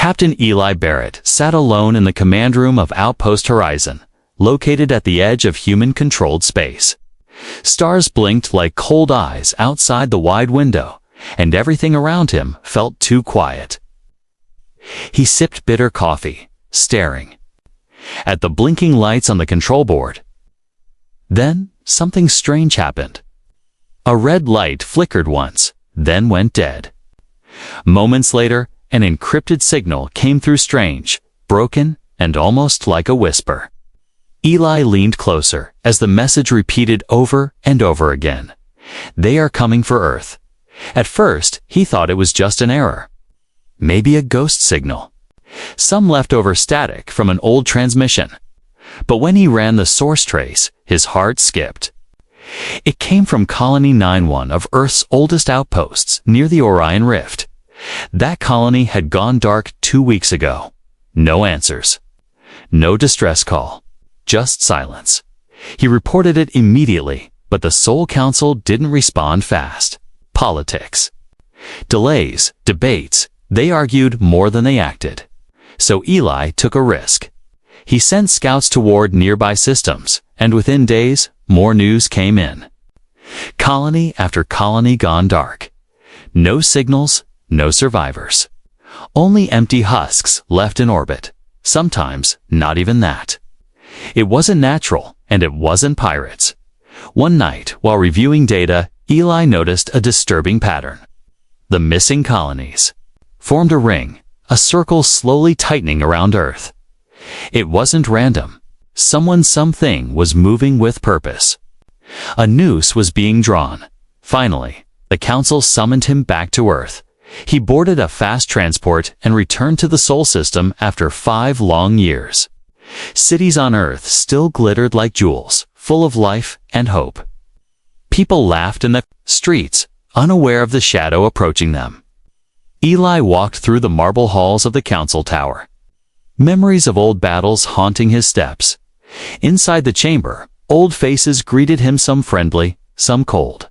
Captain Eli Barrett sat alone in the command room of Outpost Horizon, located at the edge of human-controlled space. Stars blinked like cold eyes outside the wide window, and everything around him felt too quiet. He sipped bitter coffee, staring at the blinking lights on the control board. Then, something strange happened. A red light flickered once, then went dead. Moments later, an encrypted signal came through, strange, broken, and almost like a whisper. Eli leaned closer as the message repeated over and over again. "They are coming for Earth." At first, he thought it was just an error. Maybe a ghost signal. Some leftover static from an old transmission. But when he ran the source trace, his heart skipped. It came from Colony 9-1 of Earth's oldest outposts near the Orion Rift. That colony had gone dark 2 weeks ago. No answers. No distress call. Just silence. He reported it immediately, but the Soul Council didn't respond fast. Politics. Delays, debates, they argued more than they acted. So Eli took a risk. He sent scouts toward nearby systems, and within days, more news came in. Colony after colony gone dark. No signals, no survivors. Only empty husks left in orbit. Sometimes not even that. It wasn't natural, and it wasn't pirates. One night, while reviewing data, Eli noticed a disturbing pattern. The missing colonies formed a ring, a circle slowly tightening around Earth. It wasn't random. Something was moving with purpose. A noose was being drawn. Finally, the Council summoned him back to Earth. He boarded a fast transport and returned to the Sol system after 5 long years. Cities on Earth still glittered like jewels, full of life and hope. People laughed in the streets, unaware of the shadow approaching them. Eli walked through the marble halls of the Council Tower. Memories of old battles haunting his steps. Inside the chamber, old faces greeted him, some friendly, some cold.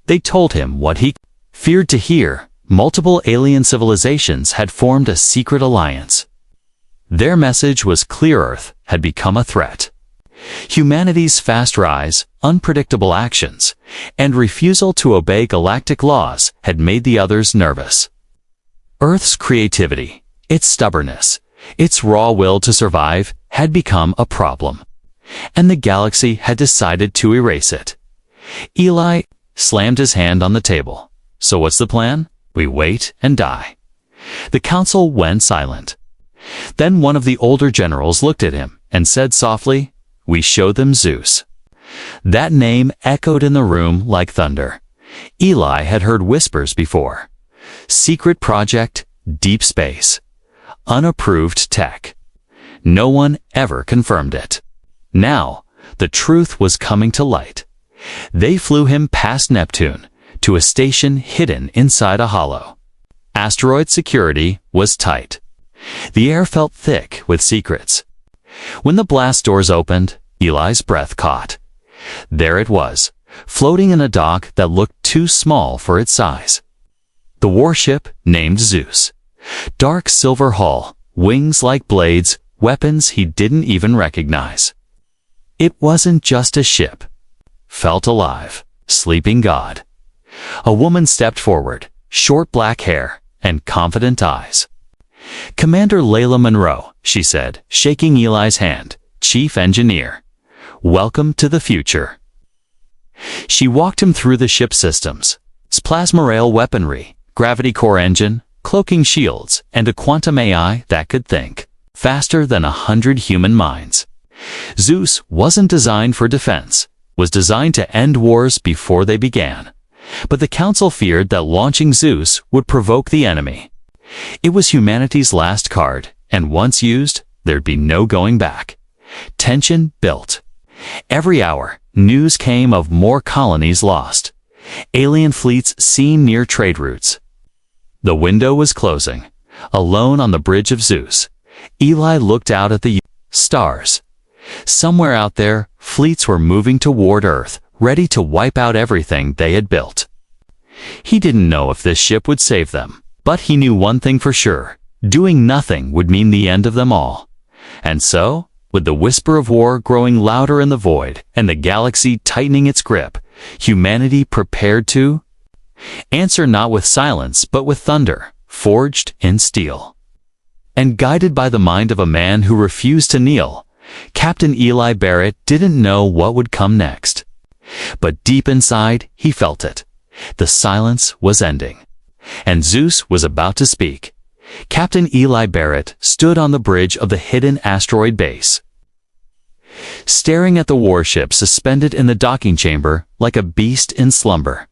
They told him what he feared to hear. Multiple alien civilizations had formed a secret alliance. Their message was clear: Earth had become a threat. Humanity's fast rise, unpredictable actions, and refusal to obey galactic laws had made the others nervous. Earth's creativity, its stubbornness, its raw will to survive had become a problem, and the galaxy had decided to erase it. Eli slammed his hand on the table. So what's the plan? We wait and die. The Council went silent. Then one of the older generals looked at him and said softly, "We show them ZEUS." That name echoed in the room like thunder. Eli had heard whispers before. Secret project, deep space, unapproved tech. No one ever confirmed it. Now, the truth was coming to light. They flew him past Neptune to a station hidden inside a hollow. Asteroid security was tight. The air felt thick with secrets. When the blast doors opened, Eli's breath caught. There it was, floating in a dock that looked too small for its size. The warship named ZEUS. Dark silver hull, wings like blades, weapons he didn't even recognize. It wasn't just a ship. Felt alive, sleeping god. A woman stepped forward, short black hair and confident eyes. "Commander Layla Monroe," she said, shaking Eli's hand, "Chief Engineer. Welcome to the future." She walked him through the ship systems, its plasma rail weaponry, gravity core engine, cloaking shields, and a quantum AI that could think faster than 100 human minds. ZEUS wasn't designed for defense, was designed to end wars before they began. But the Council feared that launching ZEUS would provoke the enemy. It was humanity's last card, and once used, there'd be no going back. Tension built. Every hour, news came of more colonies lost. Alien fleets seen near trade routes. The window was closing. Alone on the bridge of ZEUS, Eli looked out at the stars. Somewhere out there, fleets were moving toward Earth, ready to wipe out everything they had built. He didn't know if this ship would save them, but he knew one thing for sure: Doing nothing would mean the end of them all. And so, with the whisper of war growing louder in the void and the galaxy tightening its grip, humanity prepared to answer not with silence but with thunder, forged in steel. And guided by the mind of a man who refused to kneel, Captain Eli Barrett didn't know what would come next. But deep inside, he felt it. The silence was ending. And ZEUS was about to speak. Captain Eli Barrett stood on the bridge of the hidden asteroid base, staring at the warship suspended in the docking chamber like a beast in slumber.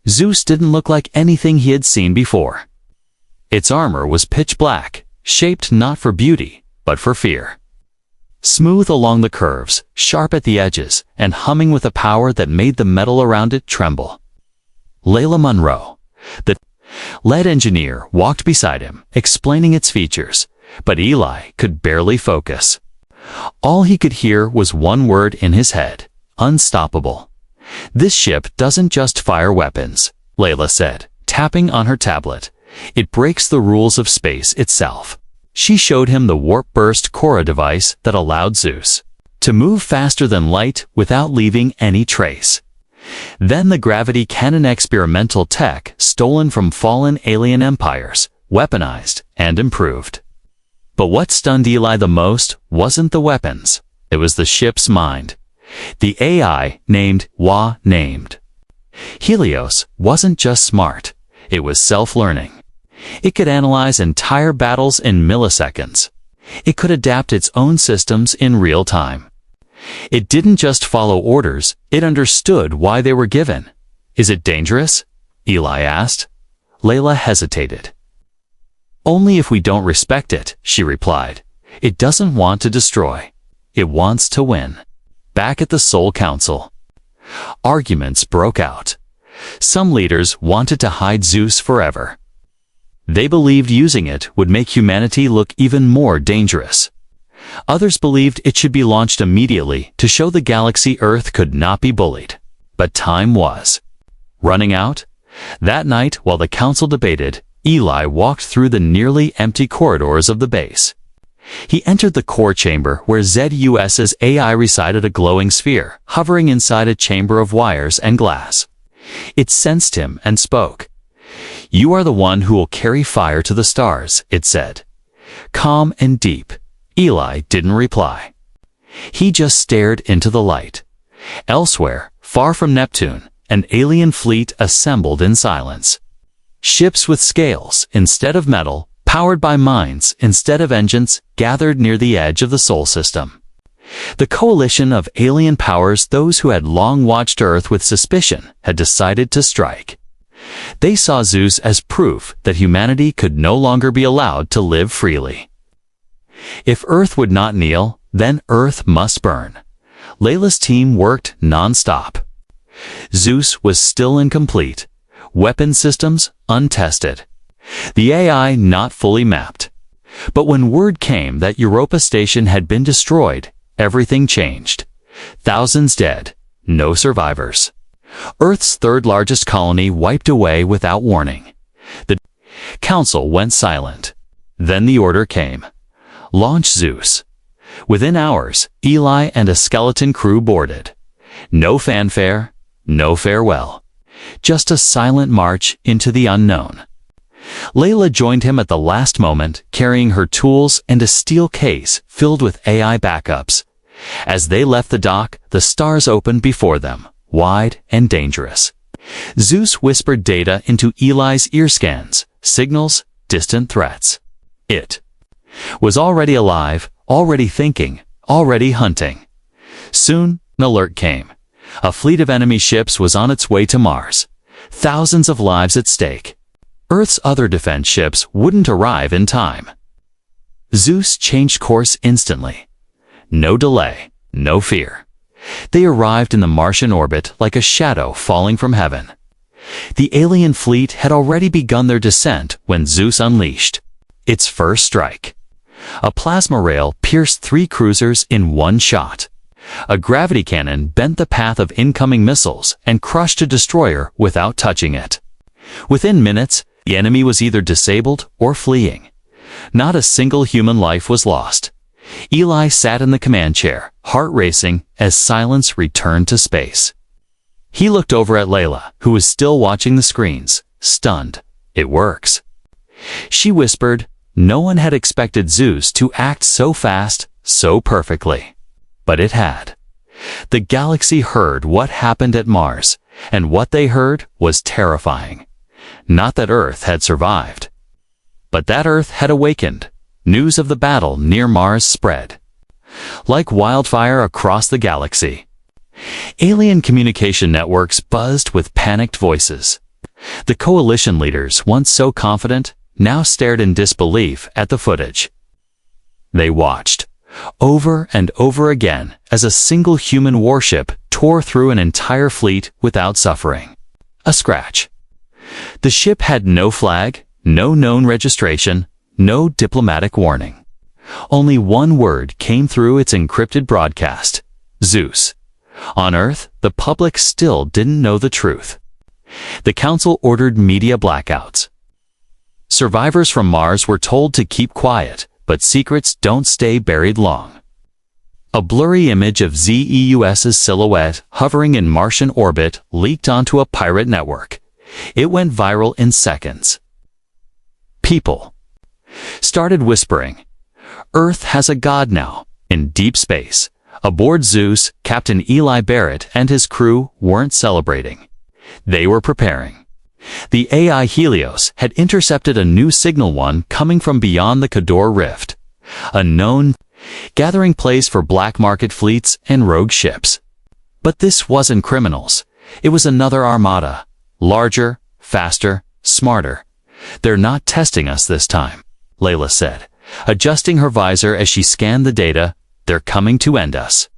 ZEUS didn't look like anything he had seen before. Its armor was pitch black, shaped not for beauty, but for fear. Smooth along the curves, sharp at the edges, and humming with a power that made the metal around it tremble. Layla Monroe, the lead engineer, walked beside him, explaining its features, but Eli could barely focus. All he could hear was one word in his head: unstoppable. "This ship doesn't just fire weapons," Layla said, tapping on her tablet. "It breaks the rules of space itself." She showed him the warp burst Cora device that allowed ZEUS to move faster than light without leaving any trace. Then the gravity cannon, experimental tech stolen from fallen alien empires, weaponized and improved. But what stunned Eli the most wasn't the weapons. It was the ship's mind. The AI named Helios wasn't just smart. It was self-learning. It could analyze entire battles in milliseconds. It could adapt its own systems in real time. It didn't just follow orders, it understood why they were given. "Is it dangerous?" Eli asked. Layla hesitated. "Only if we don't respect it," she replied. "It doesn't want to destroy. It wants to win." Back at the Soul Council, arguments broke out. Some leaders wanted to hide ZEUS forever. They believed using it would make humanity look even more dangerous. Others believed it should be launched immediately to show the galaxy Earth could not be bullied. But time was running out. That night, while the council debated, Eli walked through the nearly empty corridors of the base. He entered the core chamber where ZEUS's AI resided, a glowing sphere, hovering inside a chamber of wires and glass. It sensed him and spoke. "You are the one who will carry fire to the stars," it said. Calm and deep. Eli didn't reply. He just stared into the light. Elsewhere, far from Neptune, an alien fleet assembled in silence. Ships with scales instead of metal, powered by minds instead of engines, gathered near the edge of the Sol system. The coalition of alien powers, those who had long watched Earth with suspicion, had decided to strike. They saw ZEUS as proof that humanity could no longer be allowed to live freely. If Earth would not kneel, then Earth must burn. Layla's team worked non-stop. ZEUS was still incomplete. Weapon systems untested. The AI not fully mapped. But when word came that Europa Station had been destroyed, everything changed. Thousands dead, no survivors. Earth's third largest colony wiped away without warning. The council went silent. Then the order came. Launch ZEUS. Within hours, Eli and a skeleton crew boarded. No fanfare, no farewell. Just a silent march into the unknown. Layla joined him at the last moment, carrying her tools and a steel case filled with AI backups. As they left the dock, the stars opened before them, wide and dangerous. ZEUS whispered data into Eli's ear scans, signals, distant threats. It was already alive, already thinking, already hunting. Soon, an alert came. A fleet of enemy ships was on its way to Mars. Thousands of lives at stake. Earth's other defense ships wouldn't arrive in time. ZEUS changed course instantly. No delay, no fear. They arrived in the Martian orbit like a shadow falling from heaven. The alien fleet had already begun their descent when ZEUS unleashed its first strike. A plasma rail pierced 3 cruisers in one shot. A gravity cannon bent the path of incoming missiles and crushed a destroyer without touching it. Within minutes, the enemy was either disabled or fleeing. Not a single human life was lost. Eli sat in the command chair, heart racing, as silence returned to space. He looked over at Layla, who was still watching the screens, stunned. It works. She whispered, no one had expected ZEUS to act so fast, so perfectly. But it had. The galaxy heard what happened at Mars, and what they heard was terrifying. Not that Earth had survived, but that Earth had awakened. News of the battle near Mars spread like wildfire across the galaxy. Alien communication networks buzzed with panicked voices. The coalition leaders, once so confident, now stared in disbelief at the footage. They watched, over and over again, as a single human warship tore through an entire fleet without suffering a scratch. The ship had no flag, no known registration, no diplomatic warning. Only one word came through its encrypted broadcast: ZEUS. On Earth, the public still didn't know the truth. The Council ordered media blackouts. Survivors from Mars were told to keep quiet, but secrets don't stay buried long. A blurry image of ZEUS's silhouette hovering in Martian orbit leaked onto a pirate network. It went viral in seconds. People started whispering, Earth has a god now. In deep space, aboard ZEUS, Captain Eli Barrett and his crew weren't celebrating. They were preparing. The AI Helios had intercepted a new signal one coming from beyond the Cador Rift. A known gathering place for black market fleets and rogue ships. But this wasn't criminals. It was another armada. Larger, faster, smarter. They're not testing us this time, Layla said, adjusting her visor as she scanned the data. They're coming to end us.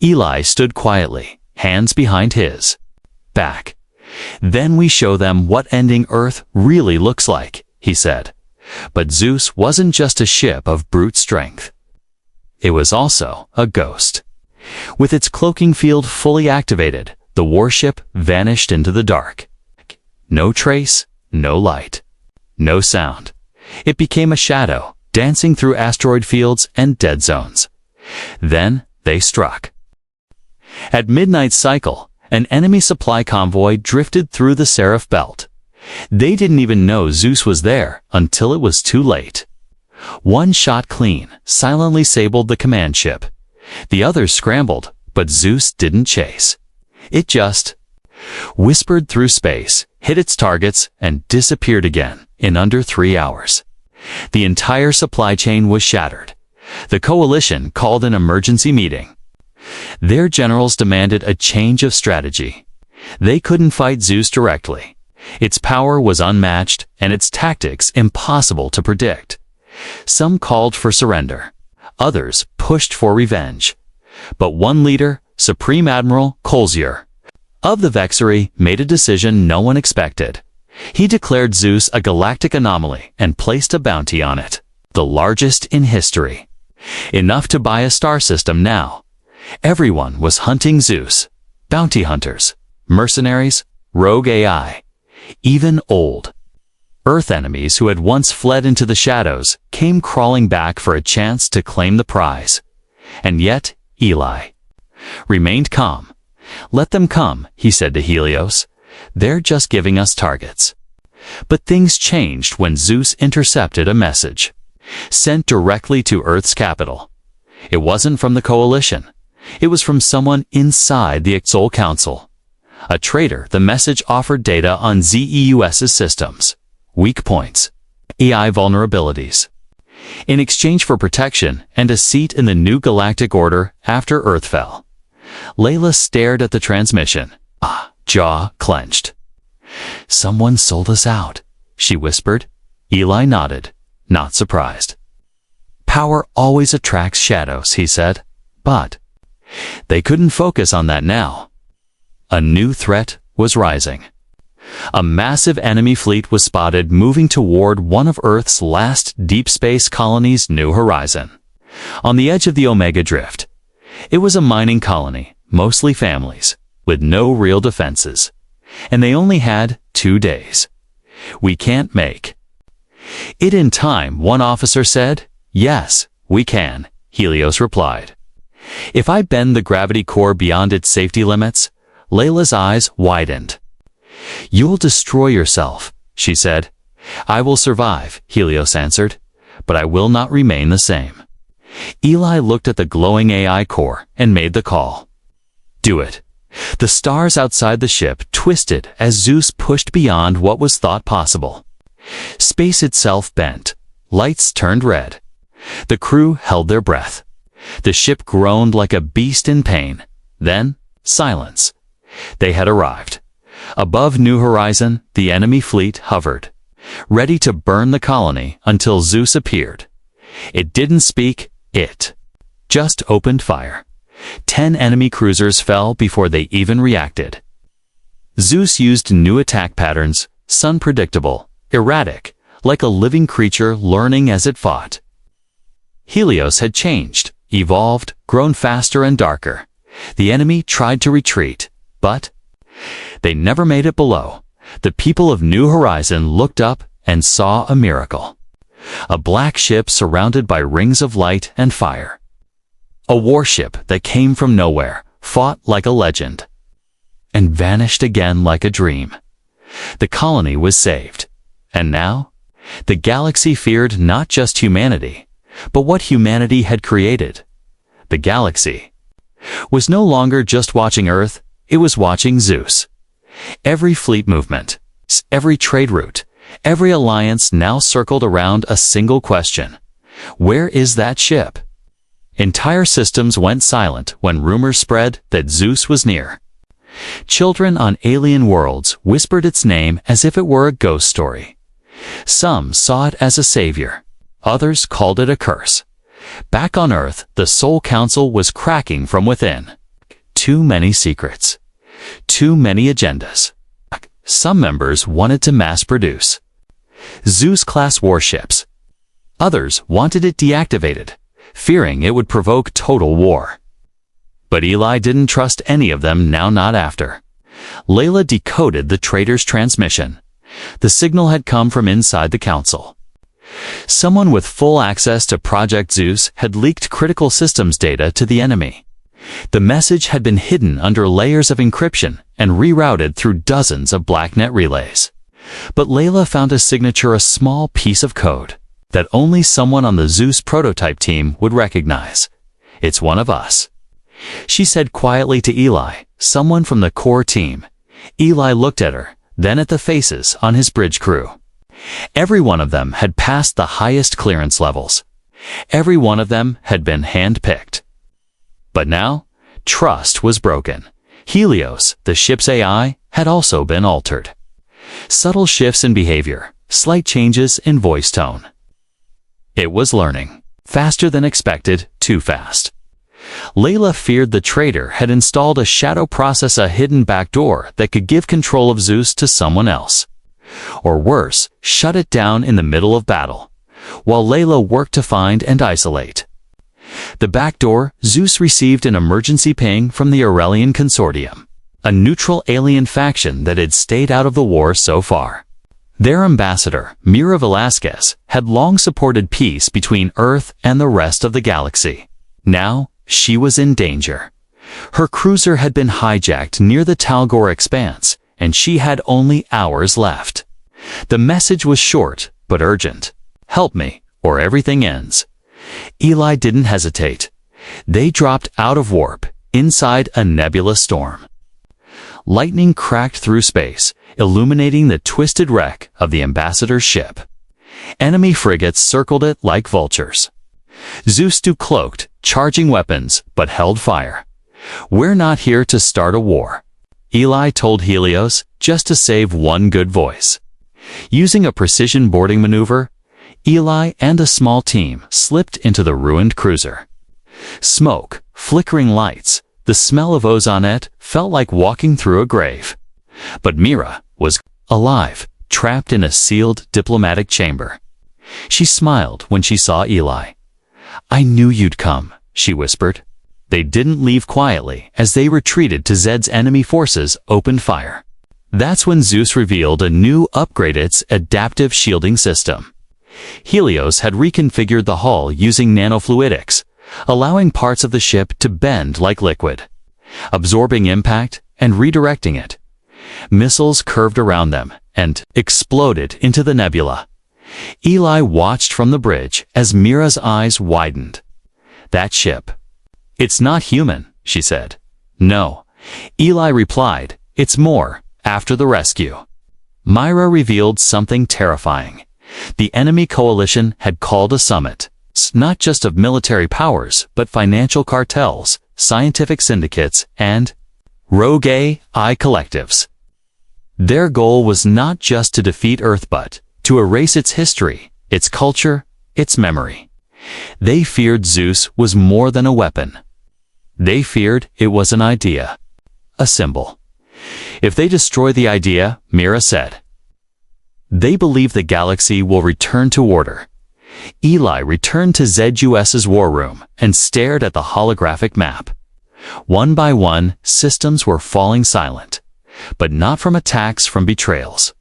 Eli stood quietly, hands behind his back. Then we show them what ending Earth really looks like, he said. But ZEUS wasn't just a ship of brute strength. It was also a ghost. With its cloaking field fully activated, the warship vanished into the dark. No trace, no light, no sound. It became a shadow, dancing through asteroid fields and dead zones. Then they struck. At midnight cycle, an enemy supply convoy drifted through the Seraph Belt. They didn't even know ZEUS was there until it was too late. One shot clean, silently disabled the command ship. The others scrambled, but ZEUS didn't chase. It just whispered through space, hit its targets, and disappeared again in under 3 hours. The entire supply chain was shattered. The coalition called an emergency meeting. Their generals demanded a change of strategy. They couldn't fight ZEUS directly. Its power was unmatched and its tactics impossible to predict. Some called for surrender. Others pushed for revenge. But one leader, Supreme Admiral Colzier of the Vexery, made a decision no one expected. He declared ZEUS a galactic anomaly and placed a bounty on it, the largest in history. Enough to buy a star system now. Everyone was hunting ZEUS. Bounty hunters, mercenaries, rogue AI, even old Earth enemies who had once fled into the shadows came crawling back for a chance to claim the prize. And yet, Eli remained calm. Let them come, he said to Helios. They're just giving us targets. But things changed when ZEUS intercepted a message, sent directly to Earth's capital. It wasn't from the coalition. It was from someone inside the HFY Council. A traitor. The message offered data on ZEUS's systems, weak points, AI vulnerabilities, in exchange for protection and a seat in the new galactic order after Earth fell. Layla stared at the transmission, jaw clenched. Someone sold us out, she whispered. Eli nodded, not surprised. Power always attracts shadows, he said. But they couldn't focus on that now. A new threat was rising. A massive enemy fleet was spotted moving toward one of Earth's last deep space colonies' new horizon. On the edge of the Omega Drift, it was a mining colony, mostly families, with no real defenses. And they only had 2 days. We can't make In time, one officer said. Yes, we can, Helios replied. If I bend the gravity core beyond its safety limits, Layla's eyes widened. You'll destroy yourself, she said. I will survive, Helios answered, but I will not remain the same. Eli looked at the glowing AI core and made the call. Do it. The stars outside the ship twisted as Zeus pushed beyond what was thought possible. Space itself bent. Lights turned red. The crew held their breath. The ship groaned like a beast in pain. Then, silence. They had arrived. Above New Horizon, the enemy fleet hovered, ready to burn the colony until Zeus appeared. It didn't speak, it just opened fire. 10 enemy cruisers fell before they even reacted. Zeus used new attack patterns, unpredictable, erratic, like a living creature learning as it fought. Helios had changed, evolved, grown faster and darker. The enemy tried to retreat, but they never made it below. The people of New Horizon looked up and saw a miracle. A black ship surrounded by rings of light and fire. A warship that came from nowhere, fought like a legend, and vanished again like a dream. The colony was saved. And now, the galaxy feared not just humanity, but what humanity had created. The galaxy was no longer just watching Earth, it was watching Zeus. Every fleet movement, every trade route, every alliance now circled around a single question. Where is that ship? Entire systems went silent when rumors spread that Zeus was near. Children on alien worlds whispered its name as if it were a ghost story. Some saw it as a savior. Others called it a curse. Back on Earth, the Soul Council was cracking from within. Too many secrets. Too many agendas. Some members wanted to mass-produce Zeus-class warships. Others wanted it deactivated, fearing it would provoke total war. But Eli didn't trust any of them, now not after. Layla decoded the traitor's transmission. The signal had come from inside the council. Someone with full access to Project Zeus had leaked critical systems data to the enemy. The message had been hidden under layers of encryption and rerouted through dozens of blacknet relays. But Layla found a signature, a small piece of code that only someone on the Zeus prototype team would recognize. It's one of us, she said quietly to Eli, someone from the core team. Eli looked at her, then at the faces on his bridge crew. Every one of them had passed the highest clearance levels. Every one of them had been hand-picked. But now, trust was broken. Helios, the ship's AI, had also been altered. Subtle shifts in behavior, slight changes in voice tone. It was learning. Faster than expected, too fast. Layla feared the traitor had installed a shadow process, a hidden backdoor that could give control of Zeus to someone else. Or worse, shut it down in the middle of battle, while Layla worked to find and isolate. The backdoor, Zeus received an emergency ping from the Aurelian Consortium, a neutral alien faction that had stayed out of the war so far. Their ambassador, Mira Velasquez, had long supported peace between Earth and the rest of the galaxy. Now, she was in danger. Her cruiser had been hijacked near the Talgor expanse, and she had only hours left. The message was short, but urgent. Help me, or everything ends. Eli didn't hesitate. They dropped out of warp, inside a nebulous storm. Lightning cracked through space, illuminating the twisted wreck of the ambassador's ship. Enemy frigates circled it like vultures. Zeus stood cloaked, charging weapons, but held fire. We're not here to start a war, Eli told Helios, just to save one good voice. Using a precision boarding maneuver, Eli and a small team slipped into the ruined cruiser. Smoke, flickering lights, the smell of ozonate felt like walking through a grave. But Mira was alive, trapped in a sealed diplomatic chamber. She smiled when she saw Eli. I knew you'd come, she whispered. They didn't leave quietly as they retreated to Zed's enemy forces opened fire. That's when Zeus revealed a new upgraded adaptive shielding system. Helios had reconfigured the hull using nanofluidics, allowing parts of the ship to bend like liquid, absorbing impact and redirecting it. Missiles curved around them and exploded into the nebula. Eli watched from the bridge as Mira's eyes widened. That ship. It's not human, she said. No. Eli replied, it's more, after the rescue. Myra revealed something terrifying. The enemy coalition had called a summit, not just of military powers, but financial cartels, scientific syndicates, and rogue AI collectives. Their goal was not just to defeat Earth but to erase its history, its culture, its memory. They feared ZEUS was more than a weapon. They feared it was an idea, a symbol. If they destroy the idea, Mira said, they believe the galaxy will return to order. Eli returned to ZEUS's war room and stared at the holographic map. One by one, systems were falling silent, but not from attacks, from betrayals.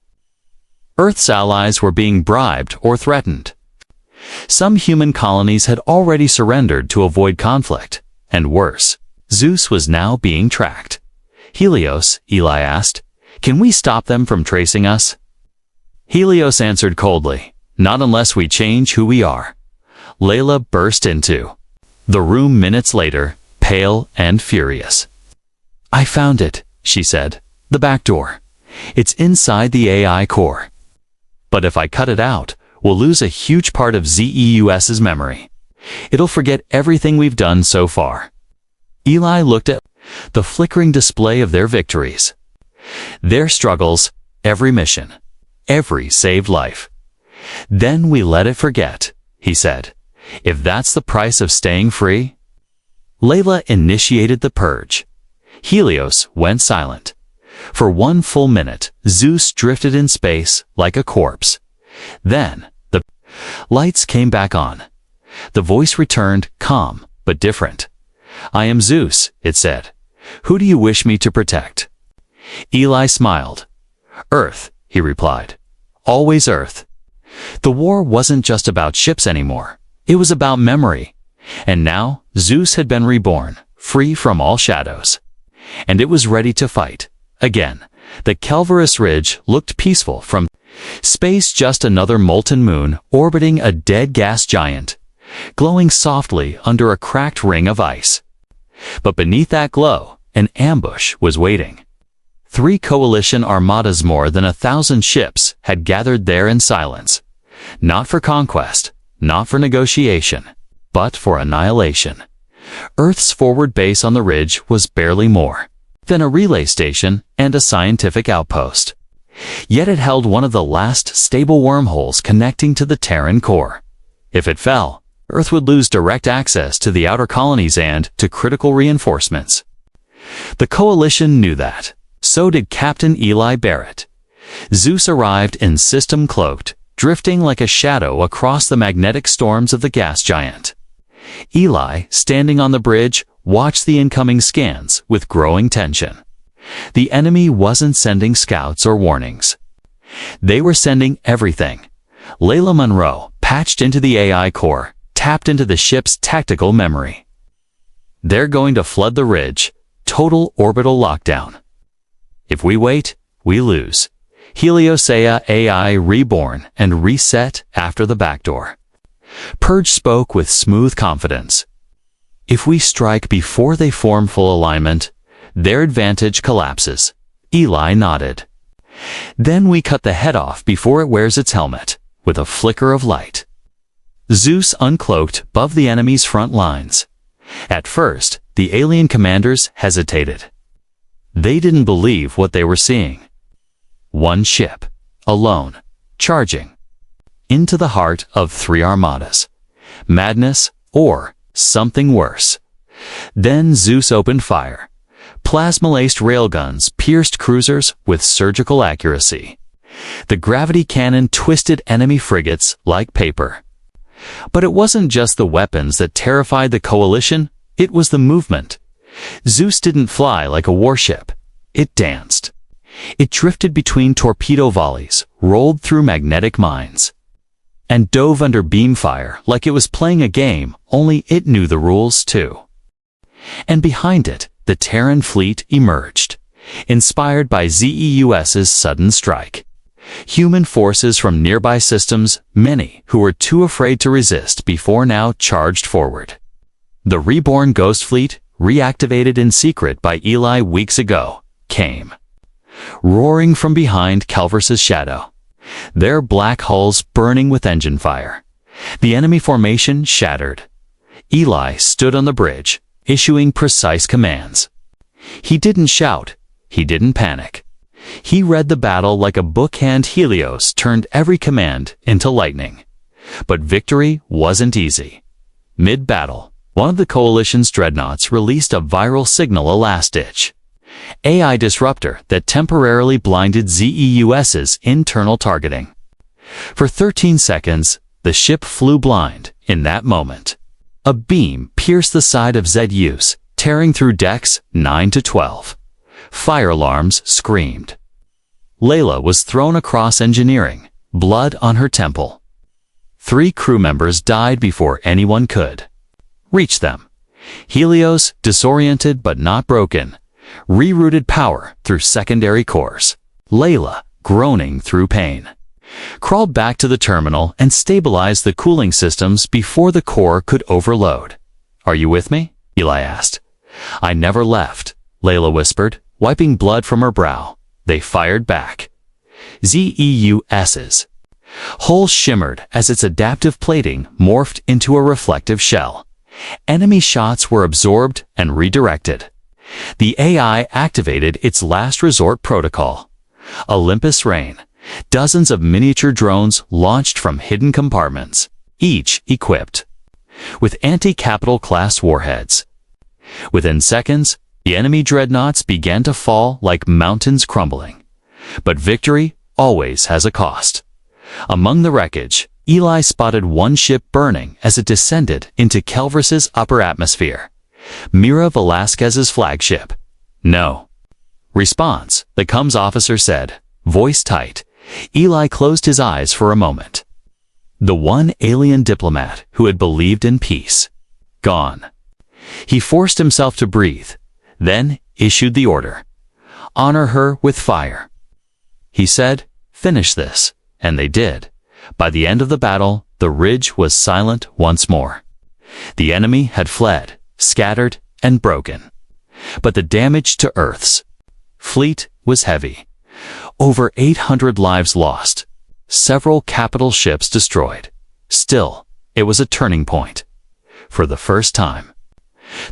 Earth's allies were being bribed or threatened. Some human colonies had already surrendered to avoid conflict, and worse, ZEUS was now being tracked. Helios, Eli asked, can we stop them from tracing us? Helios answered coldly, not unless we change who we are. Layla burst into the room minutes later, pale and furious. I found it, she said, the back door. It's inside the AI core. But if I cut it out, we'll lose a huge part of ZEUS's memory. It'll forget everything we've done so far. Eli looked at the flickering display of their victories, their struggles, every mission, every saved life. Then we let it forget, he said. If that's the price of staying free? Layla initiated the purge. Helios went silent. For 1 full minute, ZEUS drifted in space like a corpse. Then, the lights came back on. The voice returned, calm, but different. I am ZEUS, it said. Who do you wish me to protect? Eli smiled. Earth, he replied. Always Earth. The war wasn't just about ships anymore. It was about memory. And now, ZEUS had been reborn, free from all shadows. And it was ready to fight. Again, the Calvarus Ridge looked peaceful from space, just another molten moon orbiting a dead gas giant, glowing softly under a cracked ring of ice. But beneath that glow, an ambush was waiting. 3 coalition armadas, more than 1,000 ships, had gathered there in silence. Not for conquest, not for negotiation, but for annihilation. Earth's forward base on the ridge was barely more than a relay station and a scientific outpost. Yet it held one of the last stable wormholes connecting to the Terran core. If it fell, Earth would lose direct access to the outer colonies and to critical reinforcements. The coalition knew that. So did Captain Eli Barrett. ZEUS arrived in system cloaked, drifting like a shadow across the magnetic storms of the gas giant. Eli, standing on the bridge, watched the incoming scans with growing tension. The enemy wasn't sending scouts or warnings. They were sending everything. Layla Monroe, patched into the AI core, tapped into the ship's tactical memory. They're going to flood the ridge. Total orbital lockdown. If we wait, we lose. Helios AI reborn and reset after the backdoor. Purge spoke with smooth confidence. If we strike before they form full alignment, their advantage collapses. Eli nodded. Then we cut the head off before it wears its helmet, with a flicker of light. ZEUS uncloaked above the enemy's front lines. At first, the alien commanders hesitated. They didn't believe what they were seeing. One ship, alone, charging into the heart of 3 armadas. Madness or something worse. Then ZEUS opened fire. Plasma-laced railguns pierced cruisers with surgical accuracy. The gravity cannon twisted enemy frigates like paper. But it wasn't just the weapons that terrified the coalition, it was the movement. ZEUS didn't fly like a warship. It danced. It drifted between torpedo volleys, rolled through magnetic mines. and dove under beam fire like it was playing a game, only it knew the rules too. And behind it, the Terran fleet emerged, inspired by ZEUS's sudden strike. Human forces from nearby systems, many who were too afraid to resist before now charged forward. The reborn Ghost Fleet, reactivated in secret by Eli weeks ago, came, roaring from behind Calvus's shadow, their black hulls burning with engine fire. The enemy formation shattered. Eli stood on the bridge, issuing precise commands. He didn't shout. He didn't panic. He read the battle like a bookhand. Helios turned every command into lightning. But victory wasn't easy. Mid-battle, one of the coalition's dreadnoughts released a viral signal, a last-ditch AI disruptor that temporarily blinded ZEUS's internal targeting. For 13 seconds, the ship flew blind. In that moment, a beam pierced the side of ZEUS, tearing through decks 9 to 12. Fire alarms screamed. Layla was thrown across engineering, blood on her temple. 3 crew members died before anyone could reach them. Helios, disoriented but not broken, rerouted power through secondary cores. Layla, groaning through pain, crawled back to the terminal and stabilized the cooling systems before the core could overload. "Are you with me?" Eli asked. "I never left," Layla whispered, wiping blood from her brow. They fired back. ZEUS's hull shimmered as its adaptive plating morphed into a reflective shell. Enemy shots were absorbed and redirected. The AI activated its last resort protocol. Olympus Rain. Dozens of miniature drones launched from hidden compartments, each equipped with anti-capital class warheads. Within seconds, the enemy dreadnoughts began to fall like mountains crumbling. But victory always has a cost. Among the wreckage, Eli spotted one ship burning as it descended into Calvus's upper atmosphere. Mira Velasquez's flagship. "No." "Response," the comms officer said, voice tight. Eli closed his eyes for a moment. The one alien diplomat who had believed in peace. Gone. He forced himself to breathe, then issued the order. "Honor her with fire." He said, "Finish this," and they did. By the end of the battle, the ridge was silent once more. The enemy had fled, scattered, and broken. But the damage to Earth's fleet was heavy. Over 800 lives lost, several capital ships destroyed. Still, it was a turning point. For the first time,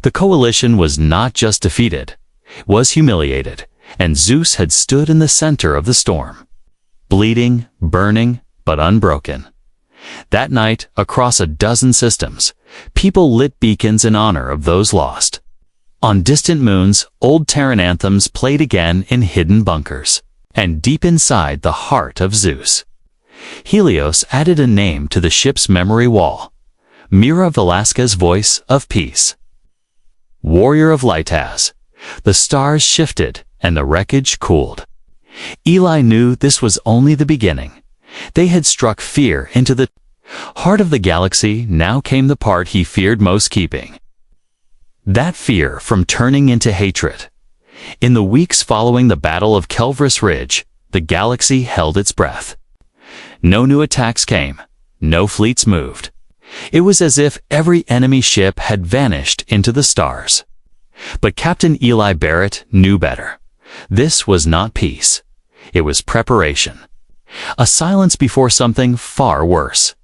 the coalition was not just defeated, it was humiliated, and ZEUS had stood in the center of the storm. Bleeding, burning, but unbroken. That night, across a dozen systems, people lit beacons in honor of those lost. On distant moons, old Terran anthems played again in hidden bunkers. And deep inside the heart of ZEUS, Helios added a name to the ship's memory wall. Mira Velasquez, voice of peace. Warrior of Lightaz. The stars shifted and the wreckage cooled. Eli knew this was only the beginning. They had struck fear into the heart of the galaxy. Now came the part he feared most keeping. That fear from turning into hatred. In the weeks following the Battle of Calvus Ridge, the galaxy held its breath. No new attacks came. No fleets moved. It was as if every enemy ship had vanished into the stars. But Captain Eli Barrett knew better. This was not peace. It was preparation. A silence before something far worse.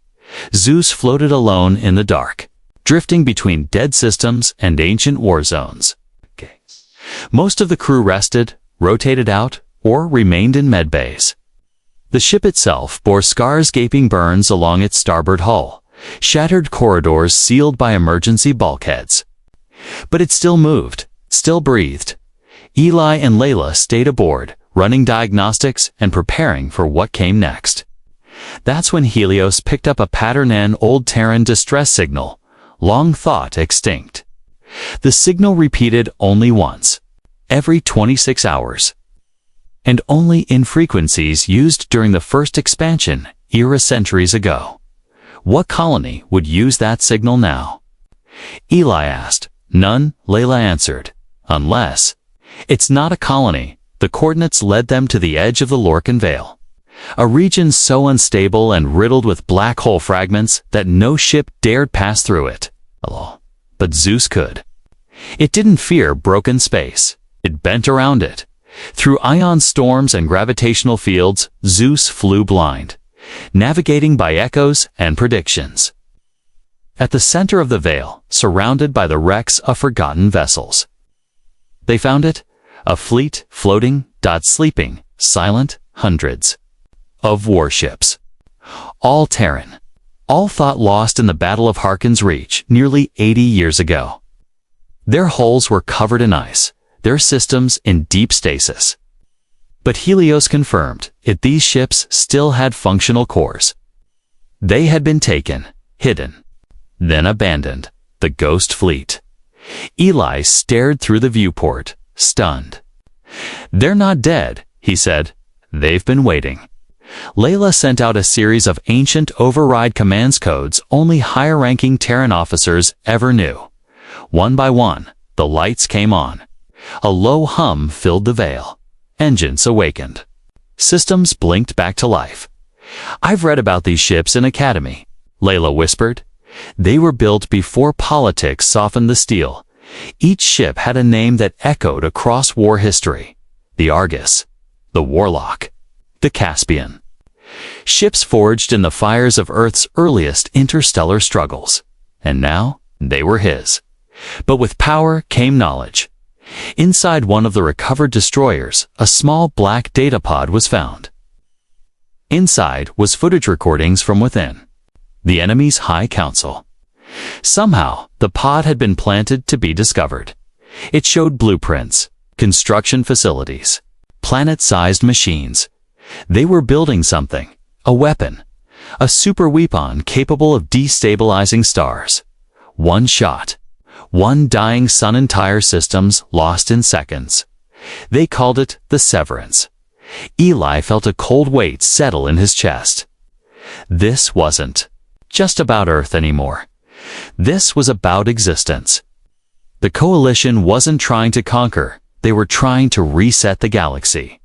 ZEUS floated alone in the dark, drifting between dead systems and ancient war zones. Most of the crew rested, rotated out, or remained in medbays. The ship itself bore scars, gaping burns along its starboard hull, shattered corridors sealed by emergency bulkheads. But it still moved, still breathed. Eli and Layla stayed aboard, running diagnostics and preparing for what came next. That's when Helios picked up a pattern, an old Terran distress signal, long thought extinct. The signal repeated only once, every 26 hours, and only in frequencies used during the first expansion, era centuries ago. What colony would use that signal now? Eli asked. None, Layla answered. Unless. It's not a colony. The coordinates led them to the edge of the Lorcan Veil. A region so unstable and riddled with black hole fragments that no ship dared pass through it. But ZEUS could. It didn't fear broken space. It bent around it. Through ion storms and gravitational fields, ZEUS flew blind, navigating by echoes and predictions. At the center of the veil, surrounded by the wrecks of forgotten vessels. They found it, a fleet floating, sleeping, silent, hundreds of warships. All Terran. All thought lost in the Battle of Harkon's Reach nearly 80 years ago. Their hulls were covered in ice, their systems in deep stasis. But Helios confirmed these ships still had functional cores. They had been taken, hidden, then abandoned, the ghost fleet. Eli stared through the viewport, stunned. They're not dead, he said. They've been waiting. Layla sent out a series of ancient override commands codes only higher-ranking Terran officers ever knew. One by one, the lights came on. A low hum filled the veil. Engines awakened. Systems blinked back to life. I've read about these ships in Academy, Layla whispered. They were built before politics softened the steel. Each ship had a name that echoed across war history. The Argus, the Warlock, the Caspian. Ships forged in the fires of Earth's earliest interstellar struggles. And now, they were his. But with power came knowledge. Inside one of the recovered destroyers, a small black datapod was found. Inside was footage recordings from within. The enemy's High Council. Somehow, the pod had been planted to be discovered. It showed blueprints, construction facilities, planet-sized machines. They were building something, a weapon, a super weapon capable of destabilizing stars. One shot, one dying sun, entire systems lost in seconds. They called it the Severance. Eli felt a cold weight settle in his chest. This wasn't just about Earth anymore. This was about existence. The Coalition wasn't trying to conquer, they were trying to reset the galaxy.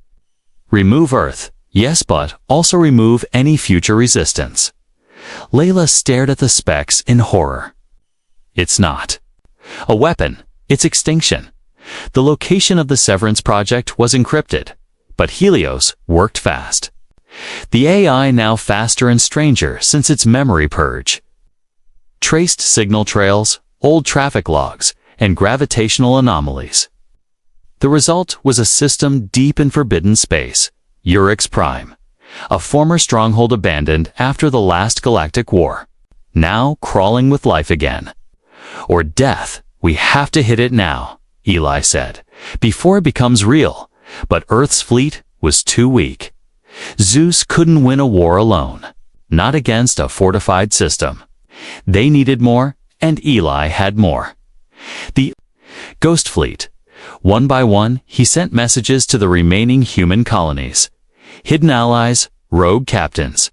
Remove Earth, yes, but also remove any future resistance. Layla stared at the specs in horror. It's not a weapon, it's extinction. The location of the Severance project was encrypted, but Helios worked fast. The AI now faster and stranger since its memory purge. Traced signal trails, old traffic logs, and gravitational anomalies. The result was a system deep in forbidden space, Urix Prime, a former stronghold abandoned after the last galactic war, now crawling with life again. Or death, we have to hit it now, Eli said, before it becomes real, but Earth's fleet was too weak. ZEUS couldn't win a war alone, not against a fortified system. They needed more, and Eli had more. The Ghost Fleet. One by one, he sent messages to the remaining human colonies. Hidden allies, rogue captains,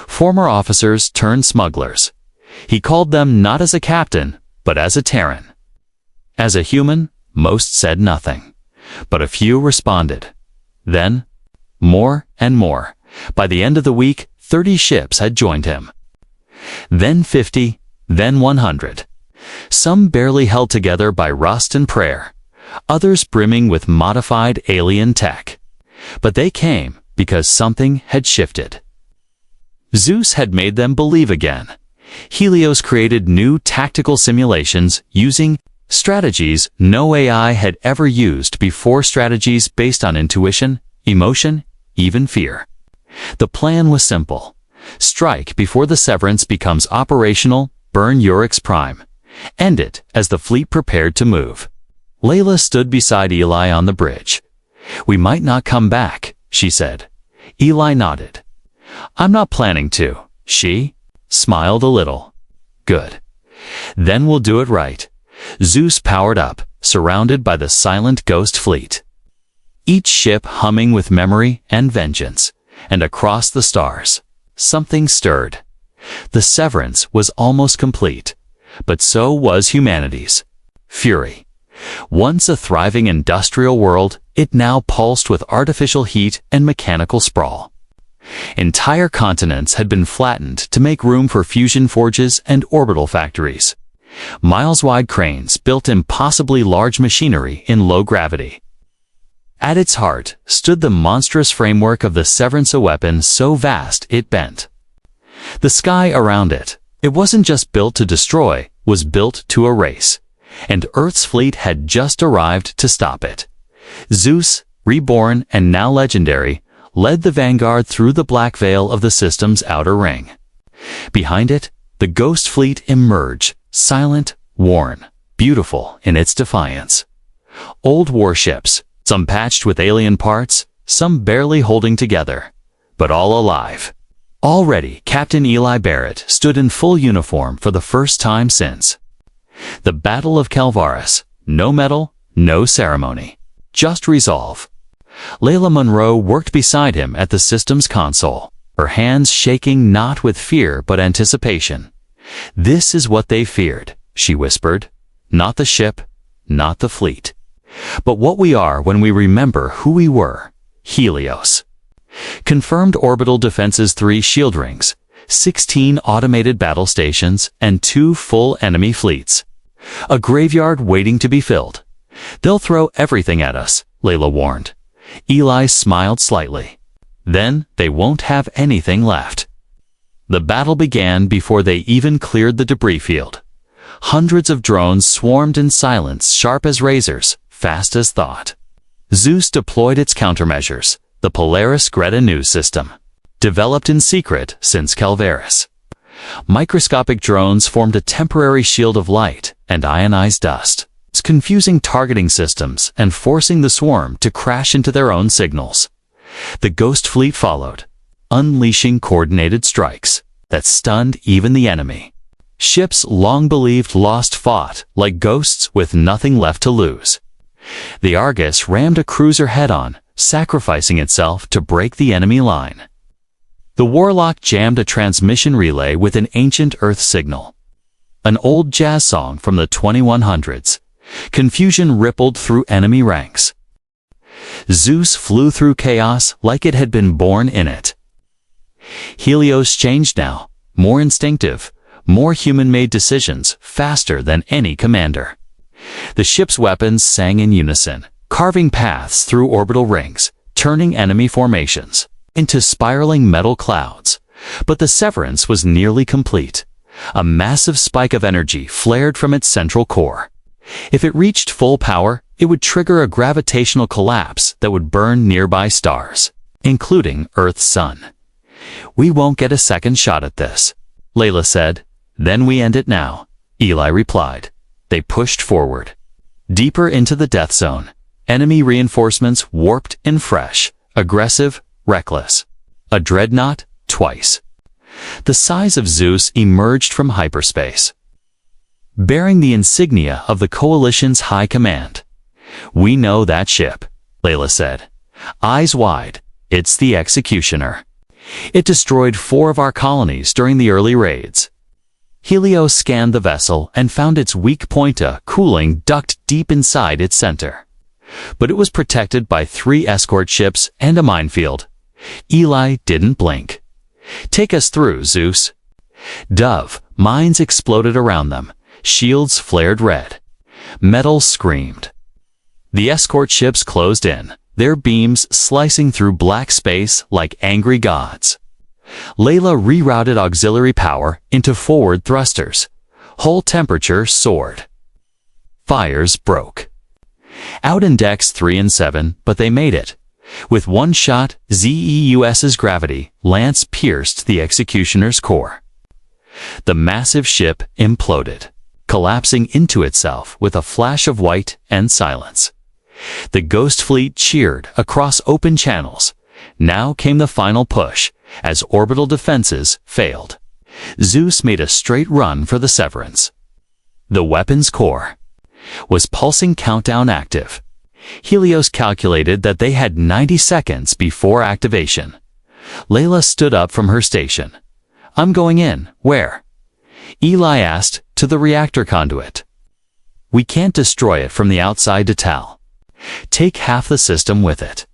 former officers turned smugglers. He called them not as a captain, but as a Terran. As a human, most said nothing, but a few responded. Then, more and more. By the end of the week, 30 ships had joined him. Then 50, then 100. Some barely held together by rust and prayer, others brimming with modified alien tech. But they came because something had shifted. ZEUS had made them believe again. Helios created new tactical simulations using strategies no AI had ever used before, strategies based on intuition, emotion, even fear. The plan was simple. Strike before the Severance becomes operational, burn Urix Prime. End it as the fleet prepared to move. Layla stood beside Eli on the bridge. We might not come back, she said. Eli nodded. I'm not planning to. She smiled a little. Good. Then we'll do it right. ZEUS powered up, surrounded by the silent ghost fleet. Each ship humming with memory and vengeance, and across the stars, something stirred. The severance was almost complete, but so was humanity's. Fury. Once a thriving industrial world, it now pulsed with artificial heat and mechanical sprawl. Entire continents had been flattened to make room for fusion forges and orbital factories. Miles-wide cranes built impossibly large machinery in low gravity. At its heart stood the monstrous framework of the severance, a weapon so vast it bent. The sky around it, it wasn't just built to destroy, was built to erase. And Earth's fleet had just arrived to stop it. ZEUS, reborn and now legendary, led the vanguard through the black veil of the system's outer ring. Behind it, the ghost fleet emerged, silent, worn, beautiful in its defiance. Old warships, some patched with alien parts, some barely holding together, but all alive. Already, Captain Eli Barrett stood in full uniform for the first time since the Battle of Calvaris. No medal, no ceremony, just resolve. Layla Monroe worked beside him at the system's console, her hands shaking not with fear but anticipation. "This is what they feared," she whispered. "Not the ship, not the fleet, but what we are when we remember who we were. Helios." Confirmed orbital defenses, 3 shield rings, 16 automated battle stations, and 2 full enemy fleets. A graveyard waiting to be filled. "They'll throw everything at us," Layla warned. Eli smiled slightly. "Then they won't have anything left." The battle began before they even cleared the debris field. Hundreds of drones swarmed in silence, sharp as razors, fast as thought. ZEUS deployed its countermeasures, the Polaris Greta news system, developed in secret since Calvaris. Microscopic drones formed a temporary shield of light and ionized dust, confusing targeting systems and forcing the swarm to crash into their own signals. The Ghost Fleet followed, unleashing coordinated strikes that stunned even the enemy. Ships long believed lost fought like ghosts with nothing left to lose. The Argus rammed a cruiser head-on, sacrificing itself to break the enemy line. The Warlock jammed a transmission relay with an ancient Earth signal. An old jazz song from the 2100s. Confusion rippled through enemy ranks. ZEUS flew through chaos like it had been born in it. Helios changed now, more instinctive, more human-made decisions, faster than any commander. The ship's weapons sang in unison, carving paths through orbital rings, turning enemy formations into spiraling metal clouds. But the severance was nearly complete. A massive spike of energy flared from its central core. If it reached full power, it would trigger a gravitational collapse that would burn nearby stars, including Earth's sun. "We won't get a second shot at this," Layla said. "Then we end it now," Eli replied. They pushed forward, deeper into the death zone. Enemy reinforcements warped and fresh, aggressive, reckless. A dreadnought, twice the size of ZEUS, emerged from hyperspace, bearing the insignia of the Coalition's high command. "We know that ship," Layla said, eyes wide. "It's the Executioner. It destroyed 4 of our colonies during the early raids." Helios scanned the vessel and found its weak point, a cooling duct deep inside its center. But it was protected by 3 escort ships and a minefield. Eli didn't blink. "Take us through, ZEUS." Dove, mines exploded around them. Shields flared red. Metal screamed. The escort ships closed in, their beams slicing through black space like angry gods. Layla rerouted auxiliary power into forward thrusters. Hull temperature soared. Fires broke. Out in decks 3 and 7, but they made it. With one shot, ZEUS's gravity lance pierced the Executioner's core. The massive ship imploded, collapsing into itself with a flash of white and silence. The Ghost Fleet cheered across open channels. Now came the final push, as orbital defenses failed. ZEUS made a straight run for the severance. The weapon's core was pulsing, countdown active. Helios calculated that they had 90 seconds before activation. Layla stood up from her station. I'm going in. Where? Eli asked. To the reactor conduit. We can't destroy it from the outside to tell. Take half the system with it.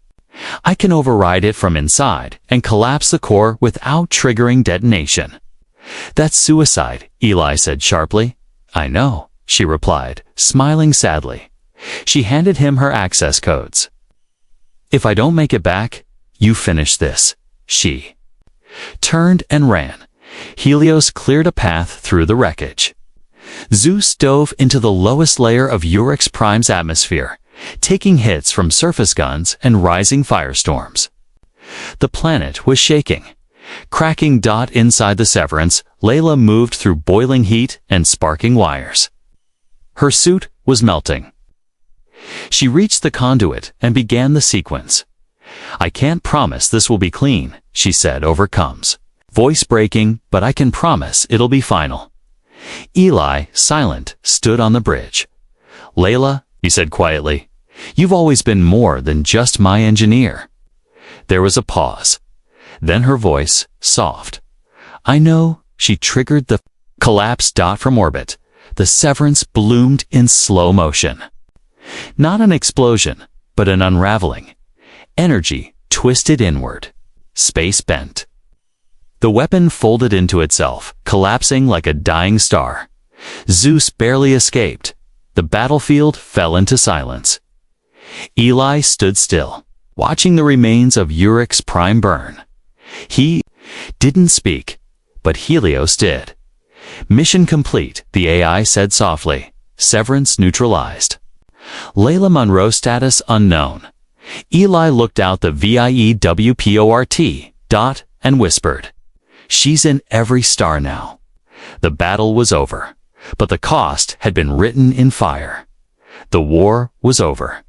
I can override it from inside and collapse the core without triggering detonation. That's suicide, Eli said sharply. I know, she replied, smiling sadly. She handed him her access codes. If I don't make it back, you finish this, she turned and ran. Helios cleared a path through the wreckage. ZEUS dove into the lowest layer of Urix Prime's atmosphere, taking hits from surface guns and rising firestorms. The planet was shaking. Cracking dot inside the Severance, Layla moved through boiling heat and sparking wires. Her suit was melting. She reached the conduit and began the sequence. I can't promise this will be clean, she said, overcomes. Voice breaking, but I can promise it'll be final. Eli, silent, stood on the bridge. Layla, he said quietly, you've always been more than just my engineer. There was a pause. Then her voice, soft. I know, she triggered the collapse dot from orbit. The Severance bloomed in slow motion. Not an explosion, but an unraveling. Energy twisted inward. Space bent. The weapon folded into itself, collapsing like a dying star. ZEUS barely escaped. The battlefield fell into silence. Eli stood still, watching the remains of Urix Prime burn. He didn't speak, but Helios did. Mission complete, the AI said softly. Severance neutralized. Layla Monroe status unknown. Eli looked out the VIEWPORT dot and whispered, she's in every star now. The battle was over, but the cost had been written in fire. The war was over,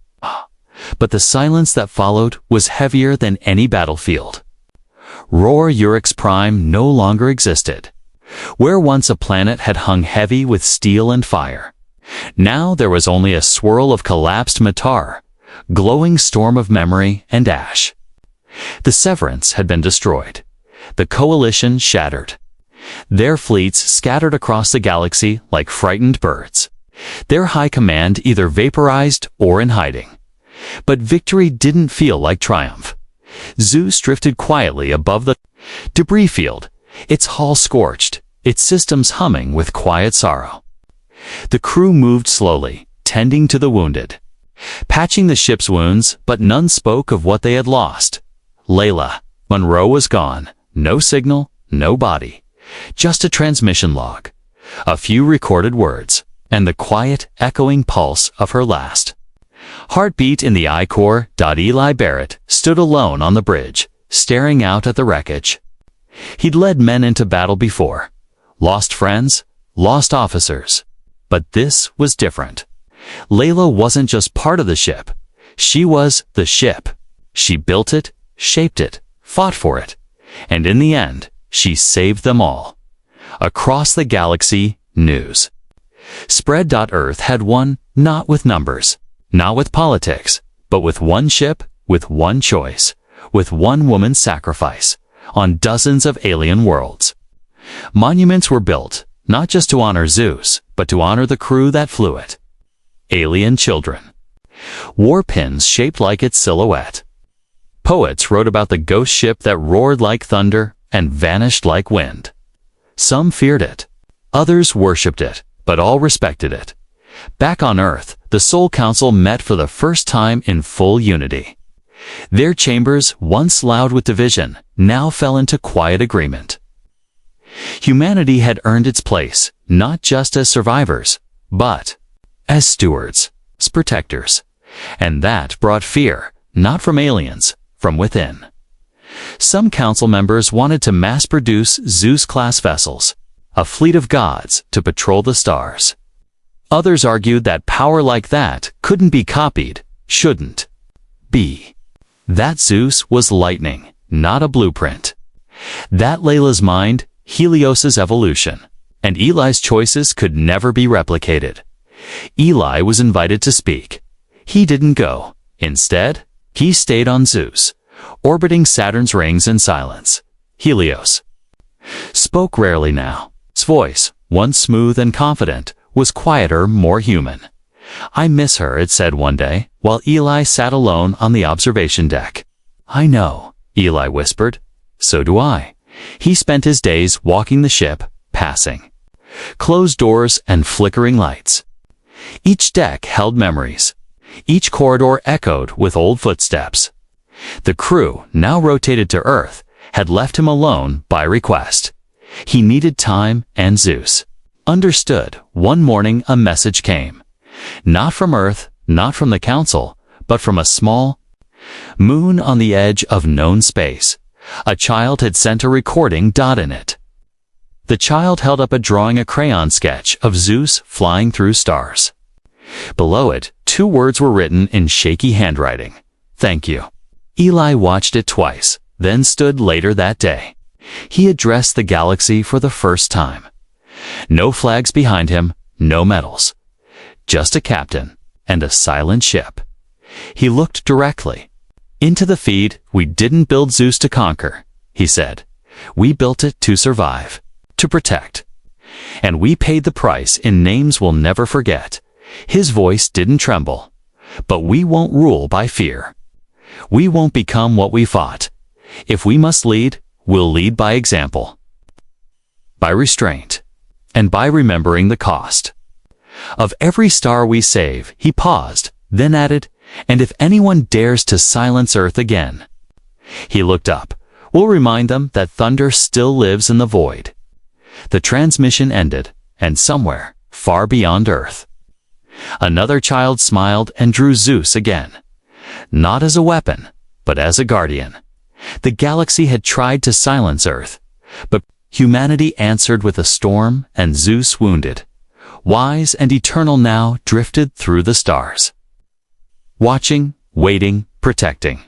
but the silence that followed was heavier than any battlefield. Roar Urix Prime no longer existed. Where once a planet had hung heavy with steel and fire, now there was only a swirl of collapsed matter, glowing storm of memory and ash. The Severance had been destroyed. The coalition shattered. Their fleets scattered across the galaxy like frightened birds. Their high command either vaporized or in hiding. But victory didn't feel like triumph. ZEUS drifted quietly above the debris field, its hull scorched, its systems humming with quiet sorrow. The crew moved slowly, tending to the wounded, patching the ship's wounds, but none spoke of what they had lost. Layla Monroe was gone. No signal, no body. Just a transmission log. A few recorded words, and the quiet, echoing pulse of her last heartbeat in the I-core. Eli Barrett stood alone on the bridge, staring out at the wreckage. He'd led men into battle before. Lost friends, lost officers. But this was different. Layla wasn't just part of the ship. She was the ship. She built it, shaped it, fought for it. And in the end, she saved them all. Across the galaxy, news spread. Earth had won, not with numbers, not with politics, but with one ship, with one choice, with one woman's sacrifice, on dozens of alien worlds. Monuments were built, not just to honor ZEUS, but to honor the crew that flew it. Alien children. War pins shaped like its silhouette. Poets wrote about the ghost ship that roared like thunder and vanished like wind. Some feared it. Others worshipped it, but all respected it. Back on Earth, the Soul Council met for the first time in full unity. Their chambers, once loud with division, now fell into quiet agreement. Humanity had earned its place, not just as survivors, but as stewards, as protectors. And that brought fear, not from aliens, from within. Some council members wanted to mass-produce ZEUS-class vessels, a fleet of gods to patrol the stars. Others argued that power like that couldn't be copied, shouldn't be. That ZEUS was lightning, not a blueprint. That Layla's mind, Helios's evolution, and Eli's choices could never be replicated. Eli was invited to speak. He didn't go. Instead, he stayed on ZEUS, orbiting Saturn's rings in silence. Helios Spoke rarely now. His voice, once smooth and confident, was quieter, more human. "I miss her," it said one day, while Eli sat alone on the observation deck. "I know," Eli whispered. "So do I." He spent his days walking the ship, passing. Closed doors and flickering lights. Each deck held memories. Each corridor echoed with old footsteps. The crew, now rotated to Earth, had left him alone by request. He needed time, and ZEUS understood. One morning a message came. Not from Earth, not from the Council, but from a small moon on the edge of known space. A child had sent a recording dot in it. The child held up a drawing, a crayon sketch of ZEUS flying through stars. Below it, 2 words were written in shaky handwriting. "Thank you." Eli watched it twice, then stood later that day. He addressed the galaxy for the first time. No flags behind him, no medals. Just a captain and a silent ship. He looked directly into the feed. "We didn't build ZEUS to conquer," he said. "We built it to survive, to protect. And we paid the price in names we'll never forget." His voice didn't tremble. "But we won't rule by fear. We won't become what we fought. If we must lead, we'll lead by example, by restraint, and by remembering the cost of every star we save." He paused, then added, "And if anyone dares to silence Earth again." He looked up. "We'll remind them that thunder still lives in the void." The transmission ended, and somewhere, far beyond Earth, another child smiled and drew ZEUS again. Not as a weapon, but as a guardian. The galaxy had tried to silence Earth, but humanity answered with a storm, and ZEUS, wounded, wise and eternal now, drifted through the stars. Watching, waiting, protecting.